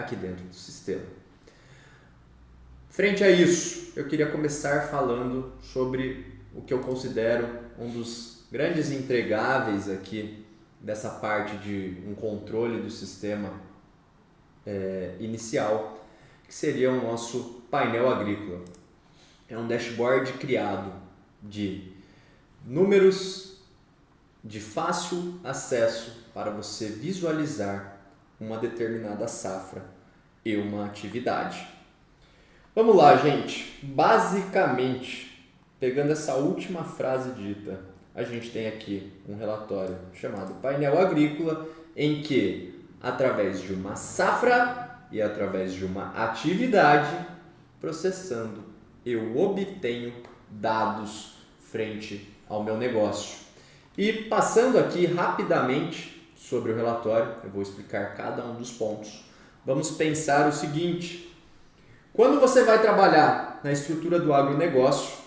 aqui dentro do sistema. Frente a isso, eu queria começar falando sobre o que eu considero um dos grandes entregáveis aqui dessa parte de um controle do sistema inicial, que seria o nosso painel agrícola. É um dashboard criado de números de fácil acesso para você visualizar uma determinada safra e uma atividade. Vamos lá, gente. Basicamente, pegando essa última frase dita, a gente tem aqui um relatório chamado painel agrícola, em que, através de uma safra e através de uma atividade, processando, eu obtenho dados frente ao meu negócio. E passando aqui rapidamente sobre o relatório, eu vou explicar cada um dos pontos. Vamos pensar o seguinte: quando você vai trabalhar na estrutura do agronegócio,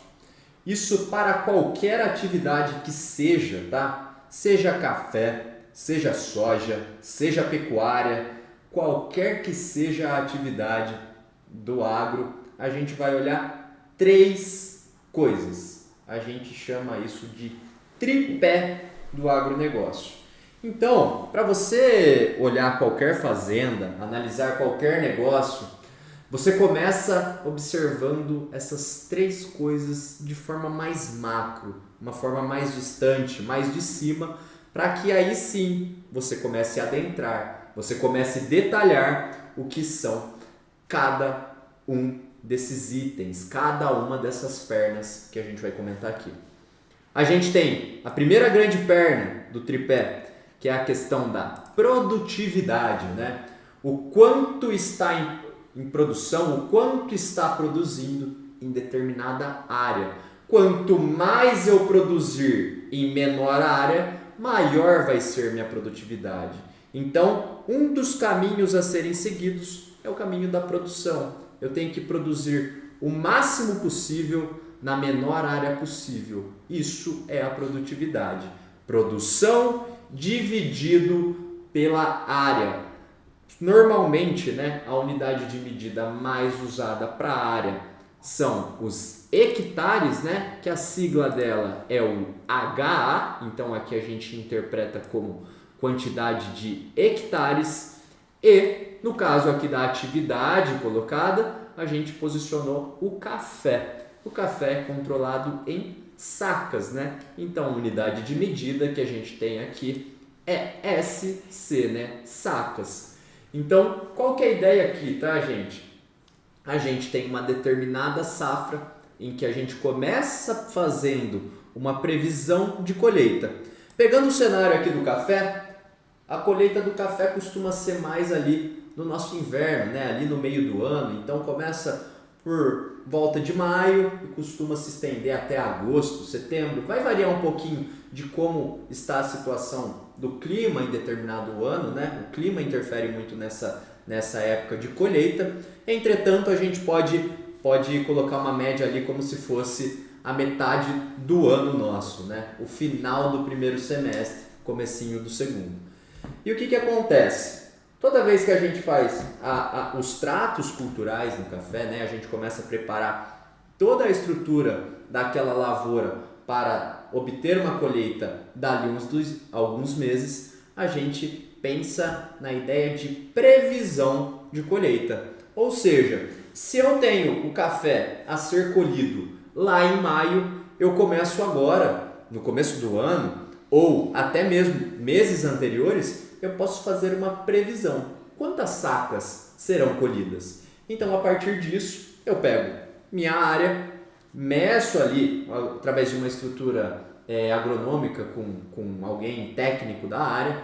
isso para qualquer atividade que seja, tá? Seja café, seja soja, seja pecuária, qualquer que seja a atividade do agro, a gente vai olhar 3 coisas. A gente chama isso de tripé do agronegócio. Então, para você olhar qualquer fazenda, analisar qualquer negócio, você começa observando essas 3 coisas de forma mais macro, uma forma mais distante, mais de cima, para que aí sim você comece a adentrar, você comece a detalhar o que são cada um desses itens, cada uma dessas pernas que a gente vai comentar aqui. A gente tem a primeira grande perna do tripé, que é a questão da produtividade, né? O quanto está em produção, o quanto está produzindo em determinada área. Quanto mais eu produzir em menor área, maior vai ser minha produtividade. Então, um dos caminhos a serem seguidos é o caminho da produção. Eu tenho que produzir o máximo possível na menor área possível. Isso é a produtividade. Produção dividido pela área. Normalmente, né, a unidade de medida mais usada para a área são os hectares, né, que a sigla dela é o HA, então aqui a gente interpreta como quantidade de hectares, e no caso aqui da atividade colocada, a gente posicionou o café. O café é controlado em sacas, né? Então a unidade de medida que a gente tem aqui é SC, né, sacas. Então, qual que é a ideia aqui, tá, gente? A gente tem uma determinada safra em que a gente começa fazendo uma previsão de colheita. Pegando o cenário aqui do café, a colheita do café costuma ser mais ali no nosso inverno, né? Ali no meio do ano. Então, começa por volta de maio e costuma se estender até agosto, setembro. Vai variar um pouquinho de como está a situação do clima em determinado ano, né? O clima interfere muito nessa época de colheita. Entretanto, a gente pode colocar uma média ali como se fosse a metade do ano nosso, né? O final do primeiro semestre, comecinho do segundo. E o que acontece? Toda vez que a gente faz os tratos culturais no café, né? A gente começa a preparar toda a estrutura daquela lavoura para obter uma colheita dali alguns meses, a gente pensa na ideia de previsão de colheita. Ou seja, se eu tenho o café a ser colhido lá em maio, eu começo agora, no começo do ano, ou até mesmo meses anteriores, eu posso fazer uma previsão. Quantas sacas serão colhidas? Então, a partir disso, eu pego minha área, meço ali, através de uma estrutura agronômica com alguém técnico da área,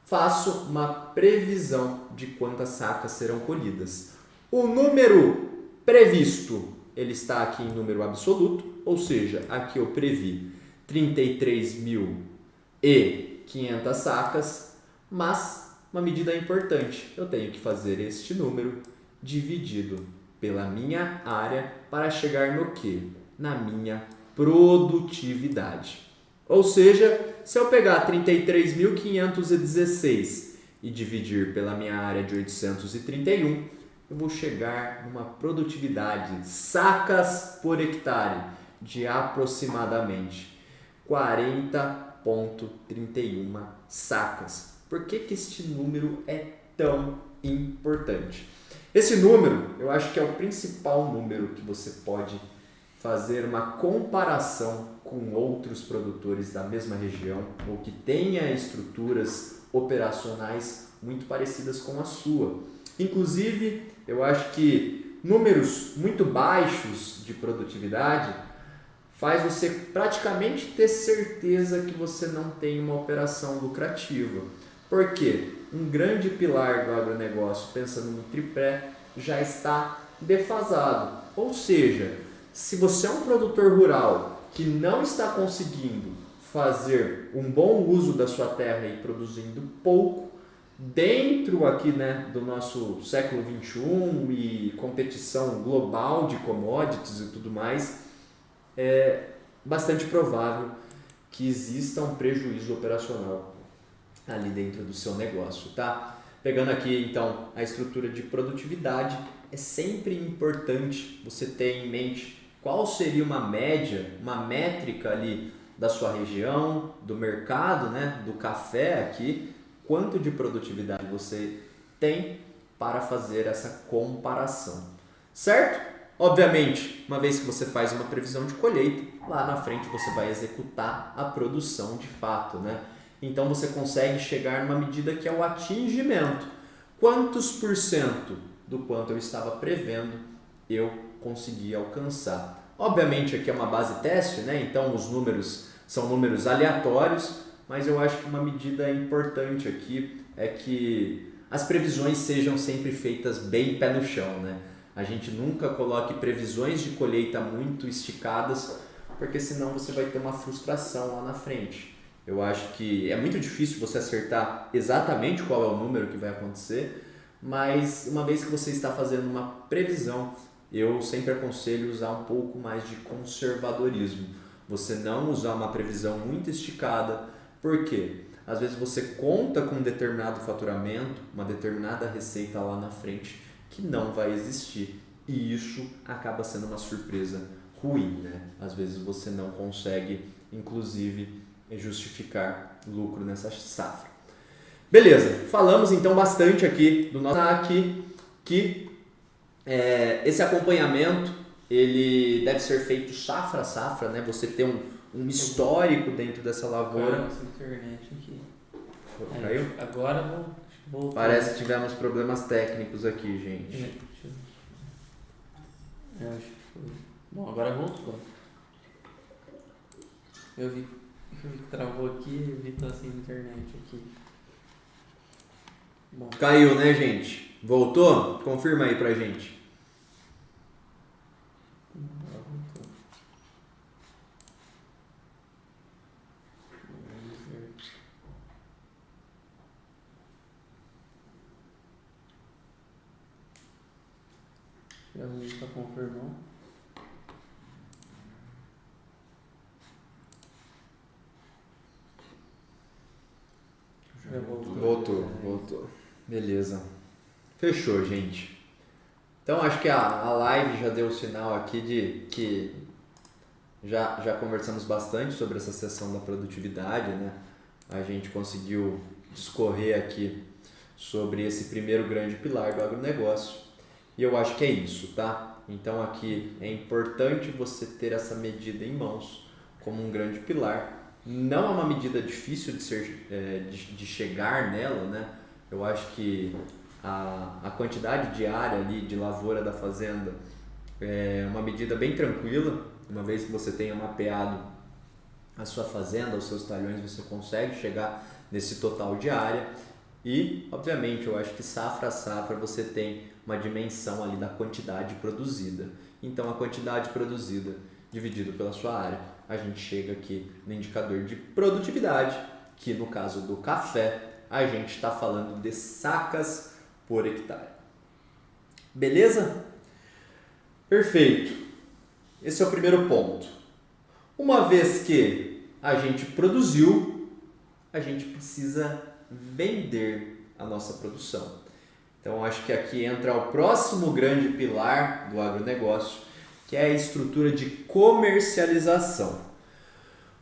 faço uma previsão de quantas sacas serão colhidas. O número previsto, ele está aqui em número absoluto, ou seja, aqui eu previ 33.500 sacas, mas uma medida importante, eu tenho que fazer este número dividido pela minha área para chegar no quê? Na minha produtividade. Ou seja, se eu pegar 33.516 e dividir pela minha área de 831, eu vou chegar numa produtividade, sacas por hectare, de aproximadamente 40,31 sacas. Por que este número é tão importante? Esse número, eu acho que é o principal número que você pode fazer uma comparação com outros produtores da mesma região ou que tenha estruturas operacionais muito parecidas com a sua. Inclusive, eu acho que números muito baixos de produtividade faz você praticamente ter certeza que você não tem uma operação lucrativa. Por quê? Um grande pilar do agronegócio, pensando no tripé, já está defasado. Ou seja, se você é um produtor rural que não está conseguindo fazer um bom uso da sua terra e produzindo pouco, dentro aqui, né, do nosso século XXI e competição global de commodities e tudo mais, é bastante provável que exista um prejuízo operacional ali dentro do seu negócio, tá? Pegando aqui então a estrutura de produtividade, é sempre importante você ter em mente qual seria uma média, uma métrica ali da sua região, do mercado, né, do café aqui, quanto de produtividade você tem para fazer essa comparação, certo? Obviamente, uma vez que você faz uma previsão de colheita, lá na frente você vai executar a produção de fato, né? Então você consegue chegar numa medida que é o atingimento. Quantos por cento do quanto eu estava prevendo eu consegui alcançar? Obviamente aqui é uma base teste, né? Então os números são números aleatórios, mas eu acho que uma medida importante aqui é que as previsões sejam sempre feitas bem pé no chão, né? A gente nunca coloque previsões de colheita muito esticadas, porque senão você vai ter uma frustração lá na frente. Eu acho que é muito difícil você acertar exatamente qual é o número que vai acontecer, mas uma vez que você está fazendo uma previsão, eu sempre aconselho usar um pouco mais de conservadorismo. Você não usar uma previsão muito esticada, por quê? Às vezes você conta com um determinado faturamento, uma determinada receita lá na frente que não vai existir, e isso acaba sendo uma surpresa ruim, né? Às vezes você não consegue, inclusive, justificar lucro nessa safra. Beleza, falamos então bastante aqui do nosso que esse acompanhamento ele deve ser feito safra a safra, né? Você ter um histórico dentro dessa lavoura. Nossa internet aqui. Caiu? Agora vou. Parece que tivemos problemas técnicos aqui, gente. Eu acho que foi. Bom, agora voltou. Eu vi que travou aqui, eu vi que tá sem internet aqui. Bom. Caiu, né, gente? Voltou? Confirma aí pra gente. Agora voltou. Já vi pra confirmar. Já Voltou. Beleza. Fechou, gente. Então acho que a live já deu o sinal aqui de que já conversamos bastante sobre essa sessão da produtividade, né? A gente conseguiu discorrer aqui sobre esse primeiro grande pilar do agronegócio. E eu acho que é isso, tá? Então aqui é importante você ter essa medida em mãos como um grande pilar. Não é uma medida difícil de chegar nela, né? Eu acho que a quantidade diária ali de lavoura da fazenda é uma medida bem tranquila. Uma vez que você tenha mapeado a sua fazenda, os seus talhões, você consegue chegar nesse total de área. E, obviamente, eu acho que safra a safra você tem uma dimensão ali da quantidade produzida. Então, a quantidade produzida dividido pela sua área, a gente chega aqui no indicador de produtividade, que no caso do café, a gente está falando de sacas por hectare. Beleza? Perfeito. Esse é o primeiro ponto. Uma vez que a gente produziu, a gente precisa vender a nossa produção. Então, acho que aqui entra o próximo grande pilar do agronegócio, que é a estrutura de comercialização.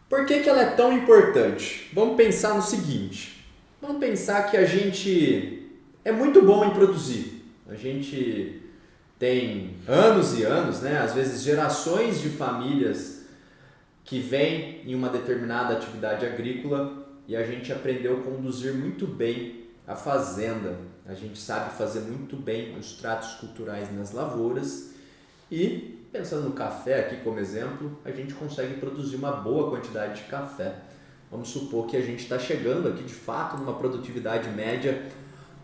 Por que ela é tão importante? Vamos pensar no seguinte, vamos pensar que a gente é muito bom em produzir, a gente tem anos e anos, né? Às vezes gerações de famílias que vêm em uma determinada atividade agrícola e a gente aprendeu a conduzir muito bem a fazenda, a gente sabe fazer muito bem os tratos culturais nas lavouras e, pensando no café aqui como exemplo, a gente consegue produzir uma boa quantidade de café. Vamos supor que a gente está chegando aqui de fato numa produtividade média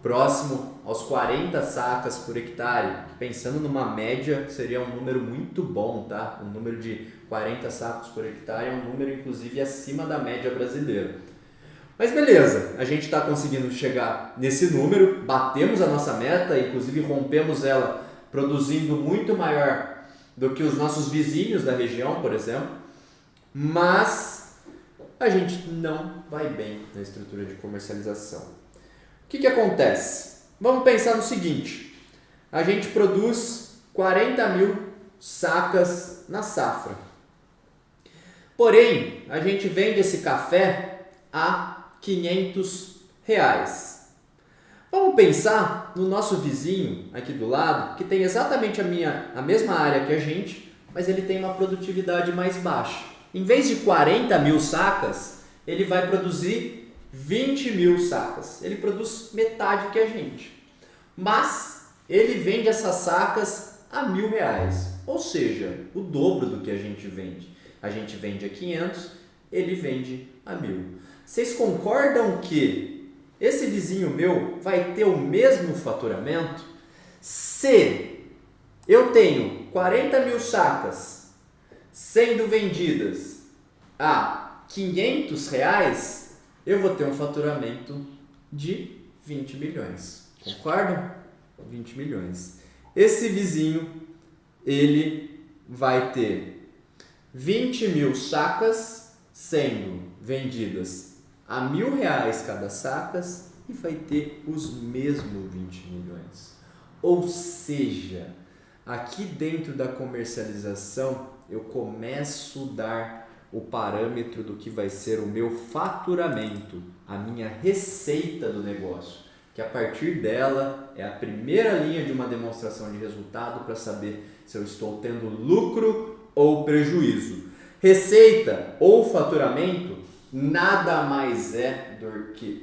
próximo aos 40 sacas por hectare. Pensando numa média, seria um número muito bom, tá? Um número de 40 sacos por hectare é um número inclusive acima da média brasileira. Mas beleza, a gente está conseguindo chegar nesse número, batemos a nossa meta, inclusive rompemos ela produzindo muito maior do que os nossos vizinhos da região, por exemplo, mas a gente não vai bem na estrutura de comercialização. O que acontece? Vamos pensar no seguinte, a gente produz 40 mil sacas na safra, porém a gente vende esse café a R$500. Vamos pensar no nosso vizinho aqui do lado, que tem exatamente a mesma área que a gente, mas ele tem uma produtividade mais baixa. Em vez de 40 mil sacas, ele vai produzir 20 mil sacas. Ele produz metade que a gente. Mas ele vende essas sacas a R$1.000, ou seja, o dobro do que a gente vende. A gente vende a 500, ele vende a 1.000. Vocês concordam que esse vizinho meu vai ter o mesmo faturamento se eu tenho 40 mil sacas sendo vendidas a R$500, eu vou ter um faturamento de 20 milhões. Concordam? 20 milhões. Esse vizinho, ele vai ter 20 mil sacas sendo vendidas a R$1.000 cada sacas e vai ter os mesmos 20 milhões. Ou seja, aqui dentro da comercialização eu começo a dar o parâmetro do que vai ser o meu faturamento, a minha receita do negócio, que a partir dela é a primeira linha de uma demonstração de resultado para saber se eu estou tendo lucro ou prejuízo. Receita ou faturamento nada mais é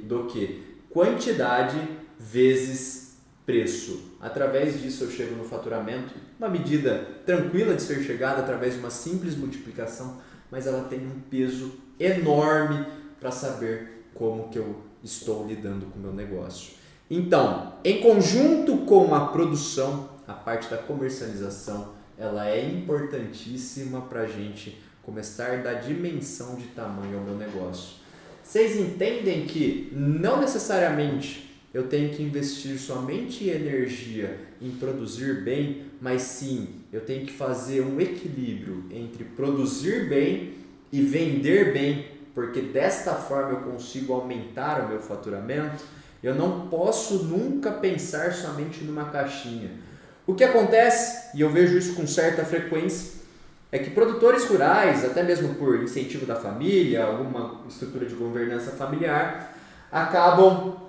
do que quantidade vezes preço. Através disso eu chego no faturamento, uma medida tranquila de ser chegada através de uma simples multiplicação, mas ela tem um peso enorme para saber como que eu estou lidando com o meu negócio. Então, em conjunto com a produção, a parte da comercialização, ela é importantíssima para a gente começar a dar dimensão de tamanho ao meu negócio. Vocês entendem que não necessariamente eu tenho que investir somente energia em produzir bem, mas sim, eu tenho que fazer um equilíbrio entre produzir bem e vender bem, porque desta forma eu consigo aumentar o meu faturamento. Eu não posso nunca pensar somente numa caixinha. O que acontece, e eu vejo isso com certa frequência, é que produtores rurais, até mesmo por incentivo da família, alguma estrutura de governança familiar, acabam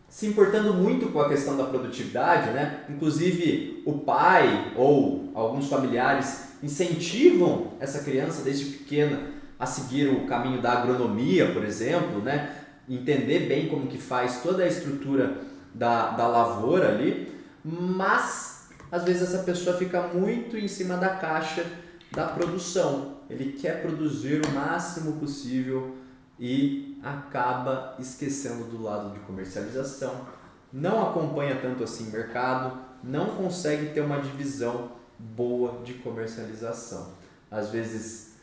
se importando muito com a questão da produtividade, né? Inclusive o pai ou alguns familiares incentivam essa criança desde pequena a seguir o caminho da agronomia, por exemplo, né? Entender bem como que faz toda a estrutura da lavoura ali, mas às vezes essa pessoa fica muito em cima da caixa da produção. Ele quer produzir o máximo possível e acaba esquecendo do lado de comercialização, não acompanha tanto assim o mercado, não consegue ter uma divisão boa de comercialização. Às vezes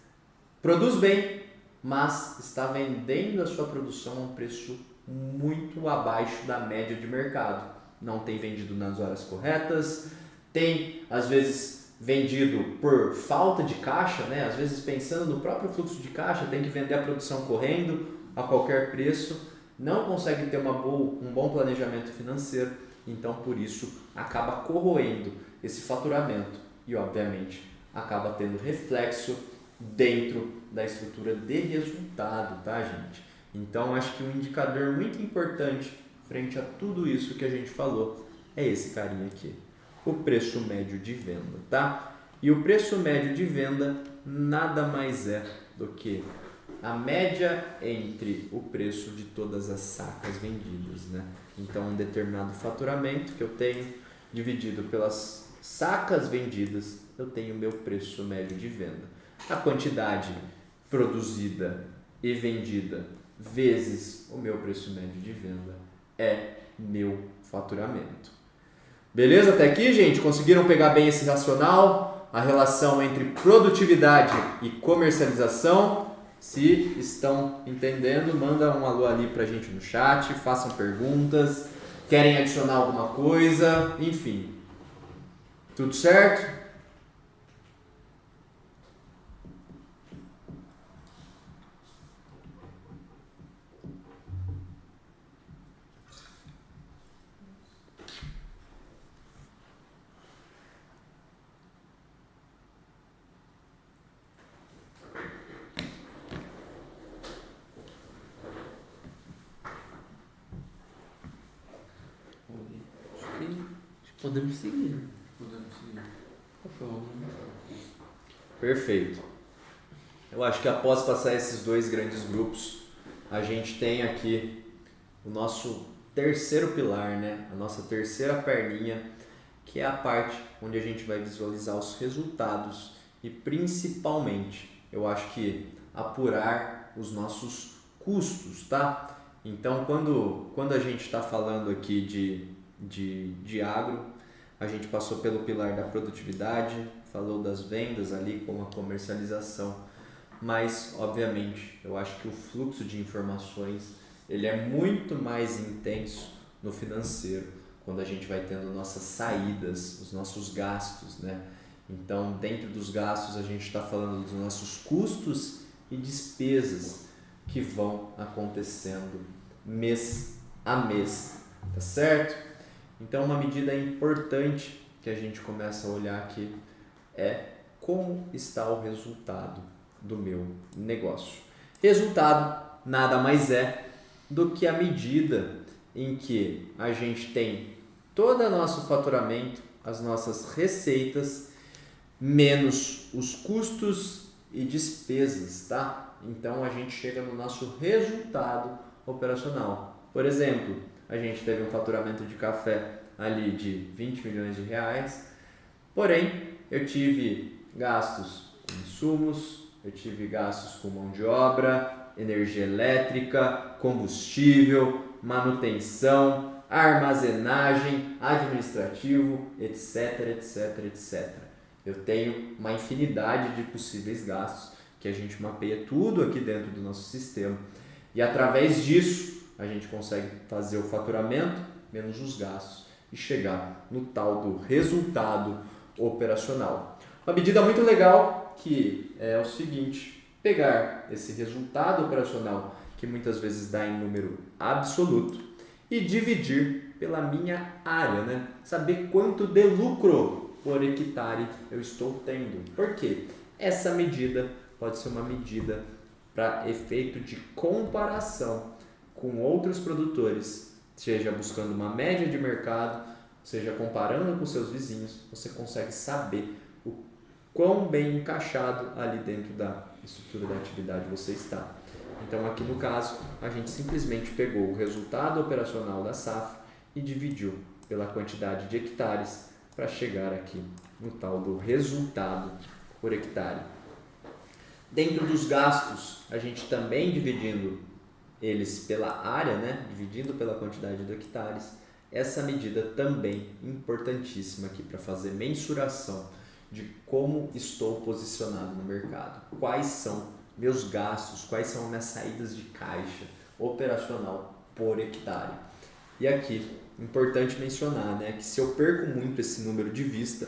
produz bem, mas está vendendo a sua produção a um preço muito abaixo da média de mercado. Não tem vendido nas horas corretas, tem às vezes vendido por falta de caixa, né? Às vezes pensando no próprio fluxo de caixa, tem que vender a produção correndo a qualquer preço não consegue ter um bom planejamento financeiro, então por isso acaba corroendo esse faturamento e obviamente acaba tendo reflexo dentro da estrutura de resultado, tá, gente? Então acho que um indicador muito importante frente a tudo isso que a gente falou é esse carinha aqui, o preço médio de venda, tá? E o preço médio de venda nada mais é do que a média entre o preço de todas as sacas vendidas, né? Então, um determinado faturamento que eu tenho dividido pelas sacas vendidas, eu tenho o meu preço médio de venda. A quantidade produzida e vendida vezes o meu preço médio de venda é meu faturamento. Beleza? Até aqui, gente? Conseguiram pegar bem esse racional? A relação entre produtividade e comercialização? Se estão entendendo, manda um alô ali pra gente no chat, façam perguntas, querem adicionar alguma coisa, enfim. Tudo certo? Acho que podemos seguir. Por favor. Perfeito. Eu acho que após passar esses dois grandes grupos, a gente tem aqui o nosso terceiro pilar, né? A nossa terceira perninha, que é a parte onde a gente vai visualizar os resultados e principalmente, eu acho que apurar os nossos custos, tá? Então, quando a gente está falando aqui de agro, a gente passou pelo pilar da produtividade, falou das vendas ali com a comercialização, mas obviamente eu acho que o fluxo de informações ele é muito mais intenso no financeiro, quando a gente vai tendo nossas saídas, os nossos gastos, né? Então, dentro dos gastos a gente está falando dos nossos custos e despesas que vão acontecendo mês a mês, tá certo? Então, uma medida importante que a gente começa a olhar aqui é como está o resultado do meu negócio. Resultado nada mais é do que a medida em que a gente tem todo o nosso faturamento, as nossas receitas, menos os custos e despesas, tá? Então, a gente chega no nosso resultado operacional. Por exemplo, a gente teve um faturamento de café ali de 20 milhões de reais, porém, eu tive gastos com insumos, eu tive gastos com mão de obra, energia elétrica, combustível, manutenção, armazenagem, administrativo, etc, etc, etc. Eu tenho uma infinidade de possíveis gastos que a gente mapeia tudo aqui dentro do nosso sistema e através disso a gente consegue fazer o faturamento menos os gastos e chegar no tal do resultado operacional. Uma medida muito legal que é o seguinte, pegar esse resultado operacional que muitas vezes dá em número absoluto e dividir pela minha área, né? Saber quanto de lucro por hectare eu estou tendo. Por quê? Essa medida pode ser uma medida para efeito de comparação com outros produtores, seja buscando uma média de mercado, seja comparando com seus vizinhos, você consegue saber o quão bem encaixado ali dentro da estrutura da atividade você está. Então aqui no caso, a gente simplesmente pegou o resultado operacional da safra e dividiu pela quantidade de hectares para chegar aqui no tal do resultado por hectare. Dentro dos gastos, a gente também dividindo eles pela área, né? Dividindo pela quantidade de hectares, essa medida também importantíssima aqui para fazer mensuração de como estou posicionado no mercado, quais são meus gastos, quais são minhas saídas de caixa operacional por hectare. E aqui, importante mencionar, né, que se eu perco muito esse número de vista,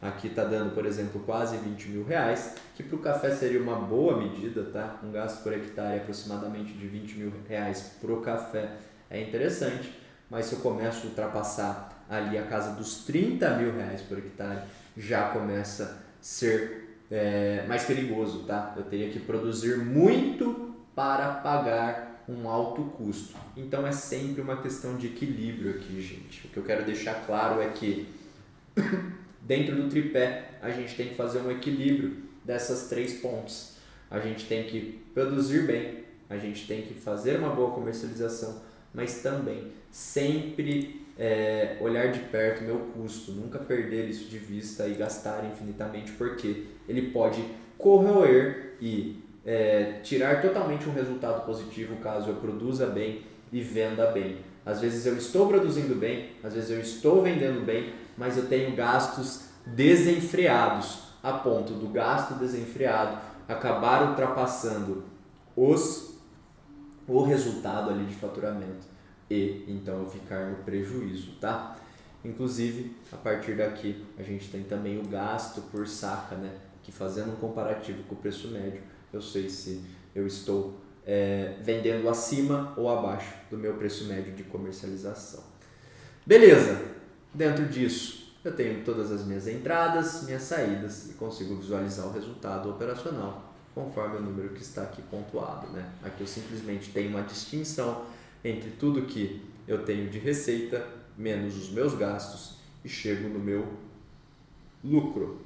Aqui está dando, por exemplo, quase 20 mil reais, que para o café seria uma boa medida, tá? Um gasto por hectare aproximadamente de 20 mil reais para o café é interessante, mas se eu começo a ultrapassar ali a casa dos 30 mil reais por hectare, já começa a ser mais perigoso, tá? Eu teria que produzir muito para pagar um alto custo. Então é sempre uma questão de equilíbrio aqui, gente. O que eu quero deixar claro é que dentro do tripé a gente tem que fazer um equilíbrio dessas 3 pontes. A gente tem que produzir bem, a gente tem que fazer uma boa comercialização, mas também sempre olhar de perto o meu custo, nunca perder isso de vista e gastar infinitamente, porque ele pode corroer e tirar totalmente um resultado positivo caso eu produza bem e venda bem. Às vezes eu estou produzindo bem, às vezes eu estou vendendo bem, mas eu tenho gastos desenfreados, a ponto do gasto desenfreado acabar ultrapassando o resultado ali de faturamento e então eu ficar no prejuízo, tá? Inclusive, a partir daqui a gente tem também o gasto por saca, né? Que fazendo um comparativo com o preço médio, eu sei se eu estou vendendo acima ou abaixo do meu preço médio de comercialização. Beleza, dentro disso eu tenho todas as minhas entradas, minhas saídas e consigo visualizar o resultado operacional conforme o número que está aqui pontuado, né? Aqui eu simplesmente tenho uma distinção entre tudo que eu tenho de receita menos os meus gastos e chego no meu lucro.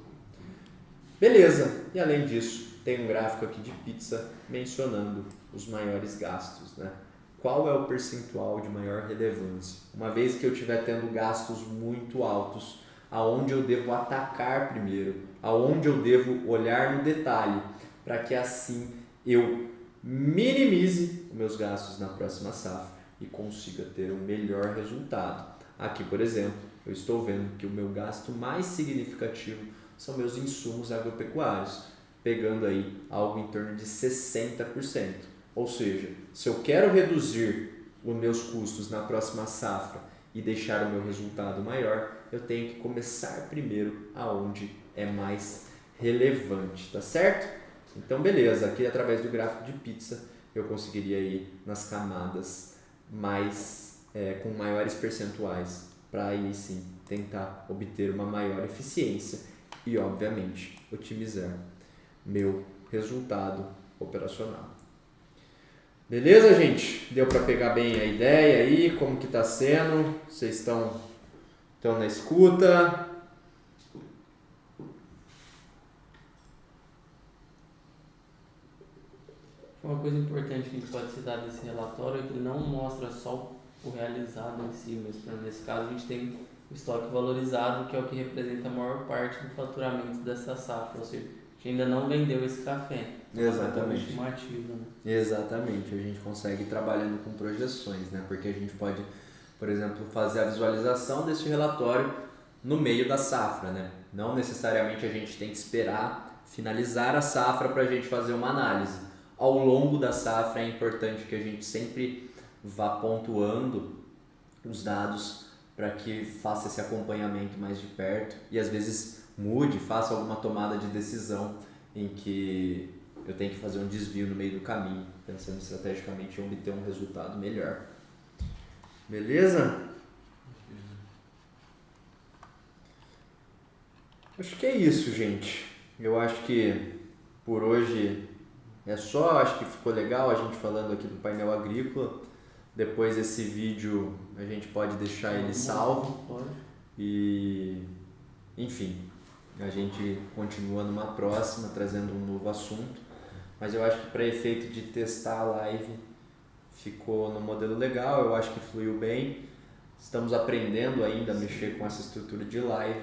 Beleza, e além disso tem um gráfico aqui de pizza mencionando os maiores gastos, né? Qual é o percentual de maior relevância? Uma vez que eu estiver tendo gastos muito altos, aonde eu devo atacar primeiro, aonde eu devo olhar no detalhe, para que assim eu minimize os meus gastos na próxima safra e consiga ter um melhor resultado. Aqui, por exemplo, eu estou vendo que o meu gasto mais significativo são meus insumos agropecuários, pegando aí algo em torno de 60%. Ou seja, se eu quero reduzir os meus custos na próxima safra e deixar o meu resultado maior, eu tenho que começar primeiro aonde é mais relevante, tá certo? Então beleza, aqui através do gráfico de pizza eu conseguiria ir nas camadas com maiores percentuais para aí sim tentar obter uma maior eficiência e obviamente otimizar meu resultado operacional. Beleza, gente? Deu para pegar bem a ideia aí, como que está sendo? Vocês estão na escuta? Uma coisa importante que a gente pode citar desse relatório é que ele não mostra só o realizado em si, mas nesse caso a gente tem o estoque valorizado, que é o que representa a maior parte do faturamento dessa safra, ou seja, a gente ainda não vendeu esse café. Exatamente. Estimativa, né? Exatamente, a gente consegue ir trabalhando com projeções, né? Porque a gente pode, por exemplo, fazer a visualização desse relatório no meio da safra, né? Não necessariamente a gente tem que esperar finalizar a safra para a gente fazer uma análise. Ao longo da safra é importante que a gente sempre vá pontuando os dados para que faça esse acompanhamento mais de perto e às vezes mude, faça alguma tomada de decisão em que eu tenho que fazer um desvio no meio do caminho, pensando estrategicamente em obter um resultado melhor. Beleza? Acho que é isso, gente. Eu acho que por hoje é só, acho que ficou legal a gente falando aqui do painel agrícola. Depois esse vídeo a gente pode deixar ele salvo e, enfim, a gente continua numa próxima trazendo um novo assunto. Mas eu acho que para efeito de testar a live ficou no modelo legal, eu acho que fluiu bem. Estamos aprendendo ainda a mexer com essa estrutura de live,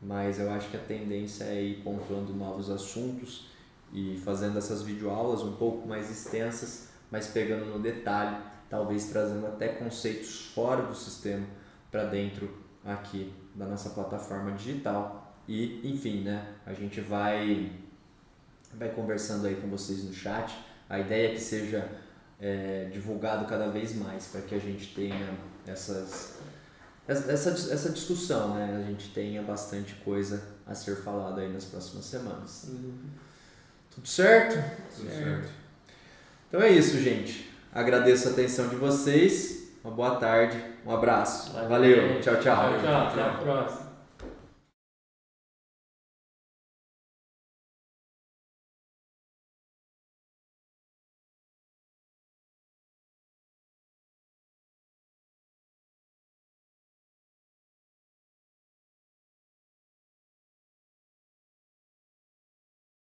mas eu acho que a tendência é ir pontuando novos assuntos e fazendo essas videoaulas um pouco mais extensas, mas pegando no detalhe, talvez trazendo até conceitos fora do sistema para dentro aqui da nossa plataforma digital. E, enfim, né, a gente vai conversando aí com vocês no chat. A ideia é que seja divulgado cada vez mais para que a gente tenha essas essa discussão, né? A gente tenha bastante coisa a ser falada aí nas próximas semanas. Tudo certo? Tudo certo. Então é isso, gente. Agradeço a atenção de vocês. Uma boa tarde. Um abraço. Valeu. Tchau, tchau. Tchau. Até a próxima.